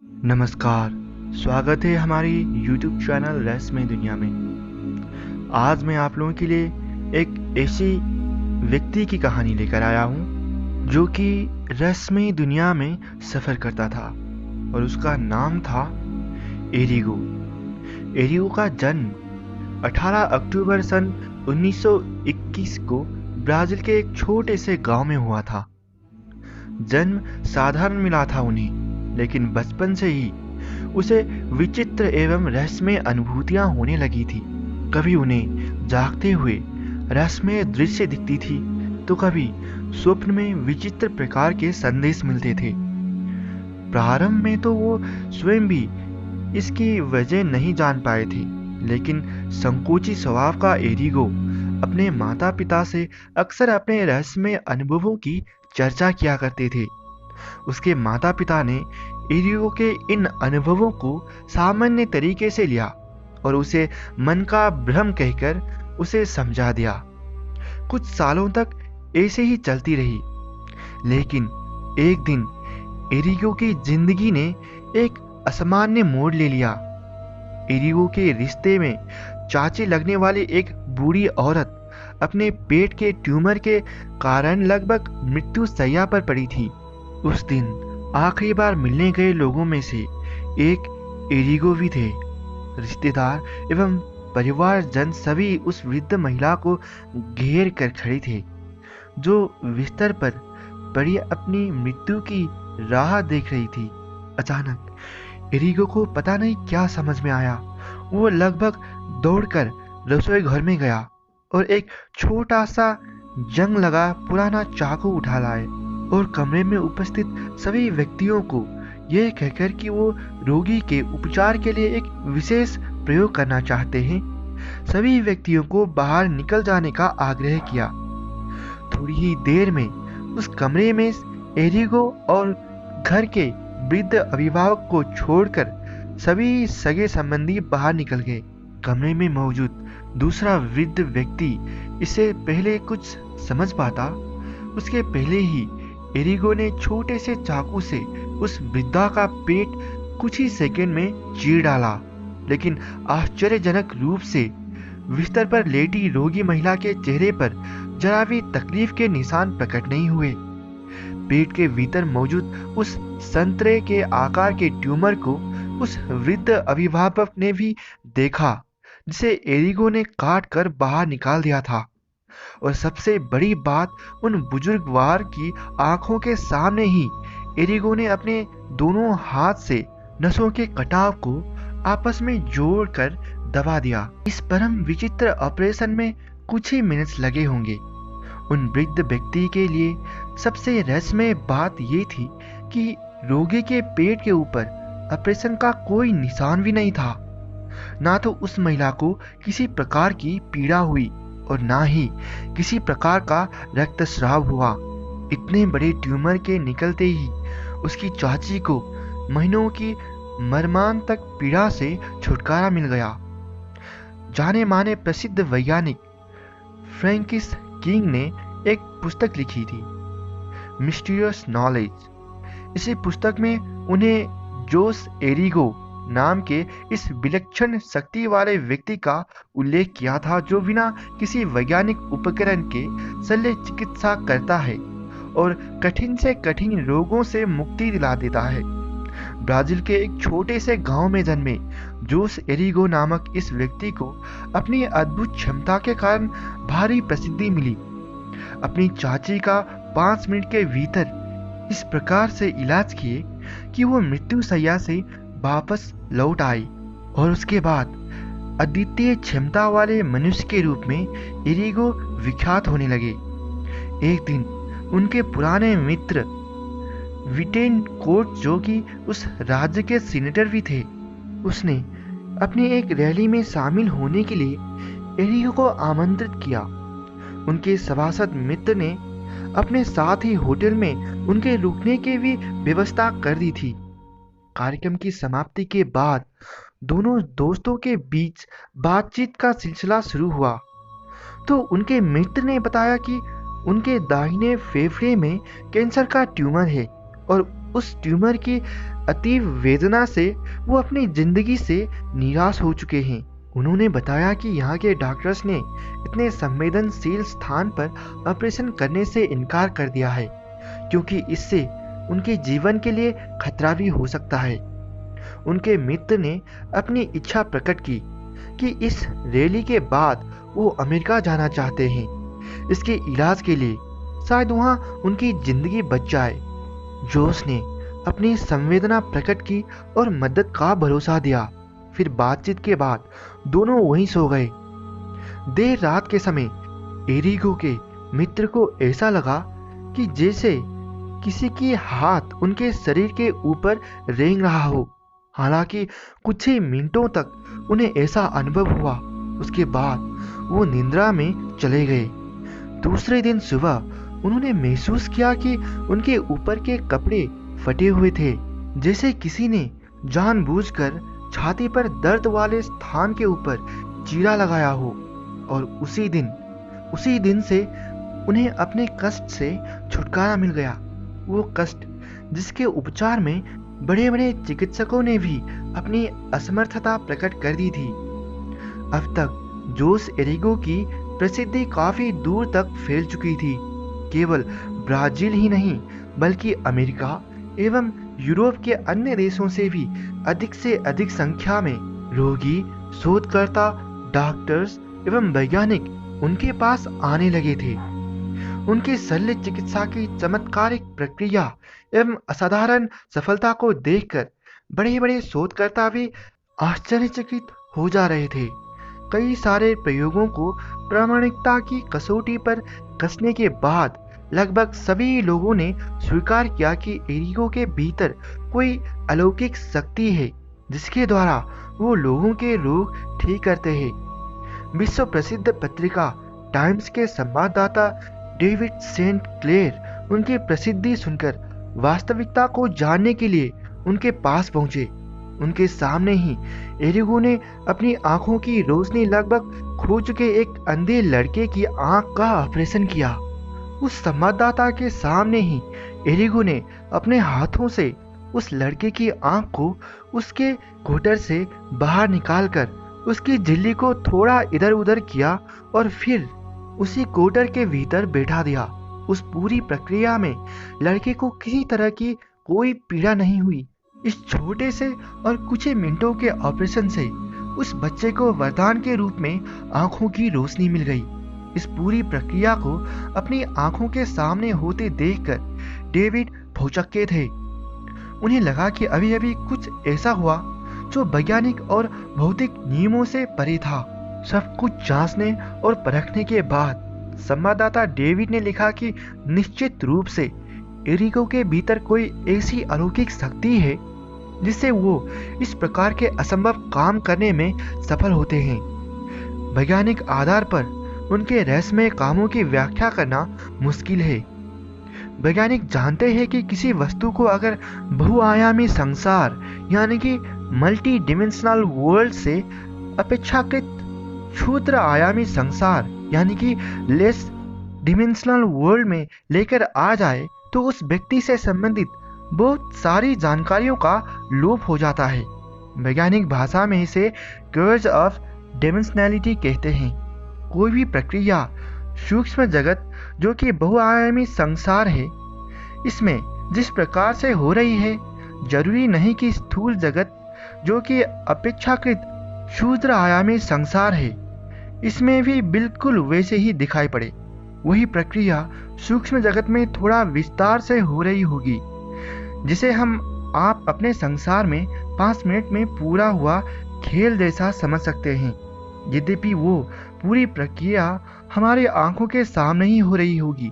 नमस्कार, स्वागत है हमारी YouTube चैनल रहस्यमय दुनिया में। आज मैं आप लोगों के लिए एक ऐसी व्यक्ति की कहानी लेकर आया हूँ जो कि रहस्यमय दुनिया में सफ़र करता था और उसका नाम था एरिगो। एरिगो का जन्म 18 अक्टूबर सन 1921 को ब्राज़ील के एक छोटे से गांव में हुआ था। जन्म साधारण मिला था उन्हें, लेकिन बचपन से ही उसे विचित्र एवं रहस्यमय अनुभूतियां होने लगी थी। कभी उन्हें जागते हुए रहस्यमय दृश्य दिखती थी, तो कभी स्वप्न में विचित्र प्रकार के संदेश मिलते थे। प्रारंभ में तो वो स्वयं भी इसकी वजह नहीं जान पाए थे, लेकिन संकोची स्वभाव का एरिगो अपने माता पिता से अक्सर अपने रहस्यमय अनुभवों की चर्चा किया करते थे। उसके माता पिता ने एरिगो के इन अनुभवों को सामान्य तरीके से लिया और उसे मन का भ्रम कहकर उसे समझा दिया। कुछ सालों तक ऐसे ही चलती रही, लेकिन एक दिन एरिगो की जिंदगी ने एक असामान्य मोड़ ले लिया। एरिगो के रिश्ते में चाची लगने वाली एक बूढ़ी औरत अपने पेट के ट्यूमर के कारण लगभग मृत्यु शैया पर पड़ी थी। उस दिन आखिरी बार मिलने गए लोगों में से एक एरिगो भी थे। रिश्तेदार एवं परिवारजन सभी उस वृद्ध महिला को घेर कर खड़े थे, जो बिस्तर पर पड़ी अपनी मृत्यु की राह देख रही थी। अचानक एरिगो को पता नहीं क्या समझ में आया। वो लगभग दौड़कर रसोई घर में गया और एक छोटा सा जंग लगा पुराना चाकू उठा लाए और कमरे में उपस्थित सभी व्यक्तियों को यह कहकर कि वो रोगी के उपचार के लिए एक विशेष प्रयोग करना चाहते हैं, सभी व्यक्तियों को बाहर निकल जाने का आग्रह किया। थोड़ी ही देर में उस कमरे में एरिगो और घर के वृद्ध अभिभावक को छोड़कर सभी सगे संबंधी बाहर निकल गए। कमरे में मौजूद दूसरा वृद्ध व्यक्ति इससे पहले कुछ समझ पाता, उसके पहले ही एरिगो ने छोटे से चाकू से उस वृद्धा का पेट कुछ ही सेकंड में चीर डाला। लेकिन आश्चर्यजनक रूप से बिस्तर पर लेटी रोगी महिला के चेहरे पर जरा भी तकलीफ के निशान प्रकट नहीं हुए। पेट के भीतर मौजूद उस संतरे के आकार के ट्यूमर को उस वृद्ध अभिभावक ने भी देखा, जिसे एरिगो ने काट कर बाहर निकाल दिया था। और सबसे बड़ी बात, उन बुजुर्गवार की आंखों के सामने ही एरिगो ने अपने दोनों हाथ से नसों के कटाव को आपस में जोड़कर दबा दिया। इस परम विचित्र ऑपरेशन में कुछ ही मिनट्स लगे होंगे। उन वृद्ध व्यक्ति के लिए सबसे रहस्यमय बात ये थी कि रोगी के पेट के ऊपर ऑपरेशन का कोई निशान भी नहीं था। ना तो उस महिला को किसी प्रकार की पीड़ा हुई और ना ही किसी प्रकार का रक्तस्राव हुआ। इतने बड़े ट्यूमर के निकलते ही उसकी चाची को महीनों की मर्मांतक पीड़ा से छुटकारा मिल गया। जाने माने प्रसिद्ध वैज्ञानिक फ्रैंकिस किंग ने एक पुस्तक लिखी थी, मिस्टीरियस नॉलेज। इसी पुस्तक में उन्हें जोस एरिगो नाम के इस विलक्षण शक्ति वाले व्यक्ति का उल्लेख किया था, जो बिना किसी वैज्ञानिक उपकरण के शल्य चिकित्सा करता है और कठिन से कठिन रोगों से मुक्ति दिला देता है। ब्राजील के एक छोटे से गांव में जन्मे जोस एरिगो नामक इस व्यक्ति को अपनी अद्भुत क्षमता के कारण भारी प्रसिद्धि मिली। अपनी चाची का 5 मिनट के भीतर इस प्रकार से इलाज किए कि वो मृत्यु शैया से वापस लौट आई और उसके बाद अद्वितीय क्षमता वाले मनुष्य के रूप में एरिगो विख्यात होने लगे। एक दिन उनके पुराने मित्र विटेन कोट, जो कि उस राज्य के सीनेटर भी थे, उसने अपनी एक रैली में शामिल होने के लिए एरिगो को आमंत्रित किया। उनके सभासद मित्र ने अपने साथ ही होटल में उनके रुकने की भी व्यवस्था कर दी थी। कार्यक्रम की समाप्ति के बाद दोनों दोस्तों के बीच बातचीत का सिलसिला शुरू हुआ, तो उनके मित्र ने बताया कि उनके दाहिने फेफड़े में कैंसर का ट्यूमर है और उस ट्यूमर की अतीव वेदना से वो अपनी जिंदगी से निराश हो चुके हैं। उन्होंने बताया कि यहाँ के डॉक्टर्स ने इतने संवेदनशील स्थान पर ऑपरेशन करने से इनकार कर दिया है, क्योंकि इससे उनके जीवन के लिए खतरा भी हो सकता है। उनके मित्र ने अपनी इच्छा प्रकट की कि इस रैली के बाद वो अमेरिका जाना चाहते हैं, इसके इलाज के लिए, शायद वहाँ उनकी जिंदगी बच जाए। जोस ने अपनी संवेदना प्रकट की और मदद का भरोसा दिया। फिर बातचीत के बाद दोनों वहीं सो गए। देर रात के समय एरिगो के मित्र को ऐसा लगा कि जैसे किसी की हाथ उनके शरीर के ऊपर रेंग रहा हो। हालांकि कुछ ही मिनटों तक उन्हें ऐसा अनुभव हुआ। उसके बाद वो निद्रा में चले गए। दूसरे दिन सुबह उन्होंने महसूस किया कि उनके ऊपर के कपड़े फटे हुए थे, जैसे किसी ने जानबूझकर छाती पर दर्द वाले स्थान के ऊपर चीरा लगाया हो। और उसी दिन से उन्हें अपने कष्ट से छुटकारा मिल गया। वो कष्ट जिसके उपचार में बड़े बड़े चिकित्सकों ने भी अपनी असमर्थता प्रकट कर दी थी। अब तक जोस एरिगो की प्रसिद्धि काफी दूर तक फैल चुकी थी। केवल ब्राजील ही नहीं, बल्कि अमेरिका एवं यूरोप के अन्य देशों से भी अधिक संख्या में रोगी, शोधकर्ता, डॉक्टर्स एवं वैज्ञानिक उनके पास आने लगे थे। उनकी शल्य चिकित्सा की चमत्कारिक प्रक्रिया एवं असाधारण सफलता को देखकर बड़े बड़े शोधकर्ता भी आश्चर्यचकित हो जा रहे थे। कई सारे प्रयोगों को प्रामाणिकता की कसौटी पर कसने के बाद लगभग सभी लोगों ने स्वीकार किया कि एरिगो के भीतर कोई अलौकिक शक्ति है, जिसके द्वारा वो लोगों के रोग ठीक करते हैं। विश्व प्रसिद्ध पत्रिका टाइम्स के संवाददाता डेविड सेंट क्लेयर उनकी प्रसिद्धि सुनकर वास्तविकता को जानने के लिए उनके पास पहुंचे। उनके सामने ही एरिगो ने अपनी आंखों की रोशनी लगभग खो चुके एक अंधे लड़के की आंख का ऑपरेशन किया। उस संवाददाता के सामने ही एरिगो ने अपने हाथों से उस लड़के की आंख को उसके घोटर से बाहर निकालकर उसकी झिल्ली को थोड़ा इधर उधर किया और फिर उसी कोटर के भीतर बैठा दिया। उस पूरी प्रक्रिया में लड़के को किसी तरह की कोई पीड़ा नहीं हुई। इस छोटे से और कुछ ही मिनटों के ऑपरेशन से उस बच्चे को वरदान के रूप में आंखों की रोशनी मिल गई। इस पूरी प्रक्रिया को अपनी आंखों के सामने होते देखकर डेविड भौचक्के थे। उन्हें लगा कि अभी अभी कुछ ऐसा हुआ जो वैज्ञानिक और भौतिक नियमों से परे था। सब कुछ जांचने और परखने के बाद संवाददाता डेविड ने लिखा कि निश्चित रूप से एरिगो के भीतर कोई ऐसी अलौकिक शक्ति है जिससे वो इस प्रकार के असंभव काम करने में सफल होते हैं। वैज्ञानिक आधार पर उनके रहस्यमय कामों की व्याख्या करना मुश्किल है। वैज्ञानिक जानते हैं कि किसी वस्तु को अगर बहुआयामी संसार यानी कि मल्टी डिमेंशनल वर्ल्ड से अपेक्षाकृत क्षुद्र आयामी संसार यानी कि लेस डिमेंशनल वर्ल्ड में लेकर आ जाए तो उस व्यक्ति से संबंधित बहुत सारी जानकारियों का लोप हो जाता है। वैज्ञानिक भाषा में इसे कर्ज ऑफ डिमेंशनैलिटी कहते हैं। कोई भी प्रक्रिया सूक्ष्म जगत जो कि बहुआयामी संसार है, इसमें जिस प्रकार से हो रही है, जरूरी नहीं कि स्थूल जगत जो कि अपेक्षाकृत क्षुद्र आयामी संसार है, इसमें भी बिल्कुल वैसे ही दिखाई पड़े। वही प्रक्रिया सूक्ष्म जगत में थोड़ा विस्तार से हो रही होगी, जिसे आप अपने संसार में 5 मिनट में पूरा हुआ खेल जैसा समझ सकते हैं। यद्यपि वो पूरी प्रक्रिया हमारी आंखों के सामने ही हो रही होगी,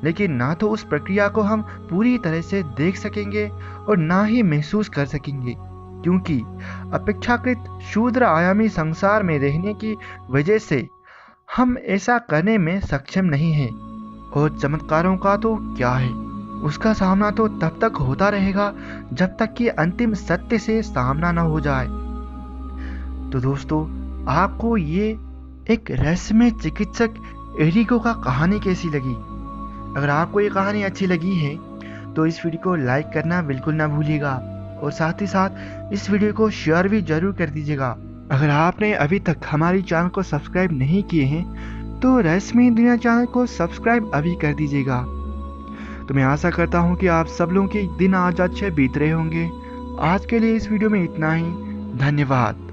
लेकिन ना तो उस प्रक्रिया को हम पूरी तरह से देख सकेंगे और ना ही महसूस कर सकेंगे, क्योंकि अपेक्षाकृत क्षुद्र आयामी संसार में रहने की वजह से हम ऐसा करने में सक्षम नहीं हैं। और चमत्कारों का तो क्या है, उसका सामना तो तब तक होता रहेगा जब तक कि अंतिम सत्य से सामना न हो जाए। तो दोस्तों, आपको ये एक रहस्यमय चिकित्सक एरिगो का कहानी कैसी लगी? अगर आपको ये कहानी अच्छी लगी है तो इस वीडियो को लाइक करना बिल्कुल ना भूलिएगा और साथ ही साथ इस वीडियो को शेयर भी जरूर कर दीजिएगा। अगर आपने अभी तक हमारी चैनल को सब्सक्राइब नहीं किए हैं तो रहस्यमय दुनिया चैनल को सब्सक्राइब अभी कर दीजिएगा। तो मैं आशा करता हूँ कि आप सब लोगों के दिन आज अच्छे बीत रहे होंगे। आज के लिए इस वीडियो में इतना ही। धन्यवाद।